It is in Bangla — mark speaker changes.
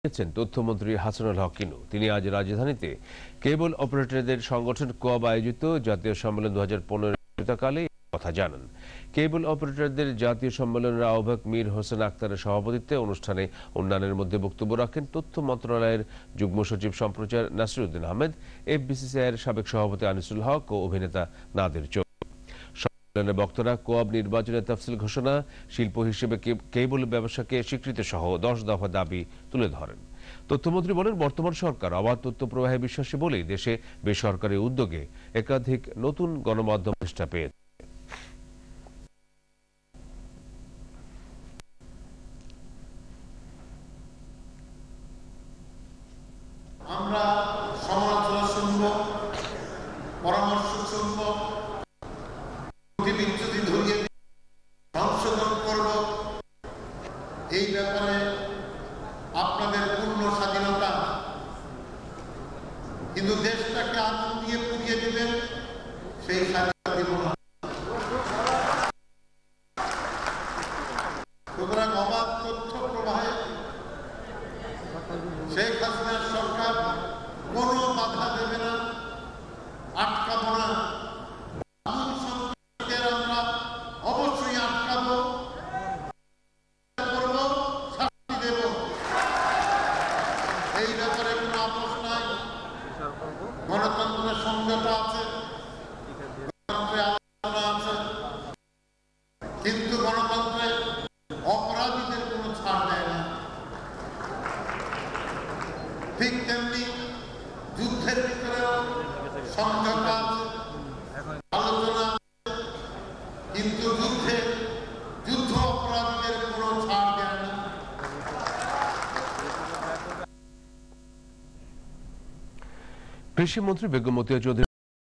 Speaker 1: তথ্যমন্ত্রী হাসানুল হক কিনু। তিনি আজ রাজধানীতে কেবল অপারেটরদের সংগঠন কোয়াব আয়োজিত জাতীয় সম্মেলন 2015 কালে কথা জানান। কেবল অপারেটরদের জাতীয় সম্মেলনের আহ্বায়ক মীর হোসেন আক্তারের সভাপতিত্বে অনুষ্ঠানে অন্যান্যের মধ্যে বক্তব্য রাখেন তথ্য মন্ত্রণালয়ের যুগ্ম সচিব সম্প্রচার নাসিরউদ্দিন আহমেদ, এফবিসিসিআইয়ের সাবেক সভাপতি আনিসুল হক ও অভিনেতা নাদের চৌধুরী। সম্মেলনে বক্তারা কোয়াব নির্বাচনের তফসিল ঘোষণা, শিল্প হিসেবে কেবল ব্যবসাকে স্বীকৃতি সহ 10 দফা দাবি তুলে ধরেন। তথ্যমন্ত্রী বলেন, বর্তমান সরকার অবাধ তথ্য প্রবাহে বিশ্বাসী বলেই দেশে বেসরকারি উদ্যোগে একাধিক নতুন গণমাধ্যম প্রতিষ্ঠা পেয়েছে।
Speaker 2: আমরা সমালোচনা শুনব, পরামর্শ শুনব, বিচ্যুতি ধরিয়ে সংশোধন করব। এই ব্যাপারে আপনাদের পূর্ণ স্বাধীনতা, কিন্তু দেশটাকে আগুন দিয়ে পুড়িয়ে দিবেন সেই স্বাধীনতা দিব না। সুতরাং অবাধ তথ্য প্রবাহে শেখ হাসিনার সরকার কোনো বাধা দেবে না, আটকাবো না। আমরা অবশ্যই আটকাবো, শাস্তি দেব। এই ব্যাপারে কোনো আপোষ নাই। গণতন্ত্রের সংযতা আছে, গণতন্ত্রে আলোচনা আছে, কিন্তু গণতন্ত্রে অপরাধীদের কোনো ছাড় দেয় না। ঠিক তেমনি যুদ্ধের ভিতরেও সমঝোতা আছে, আলোচনা, কিন্তু যুদ্ধ অপরাধীদের কোনো ছাড় দেয় না।
Speaker 1: কৃষিমন্ত্রী বেগম মতিয়া চৌধুরী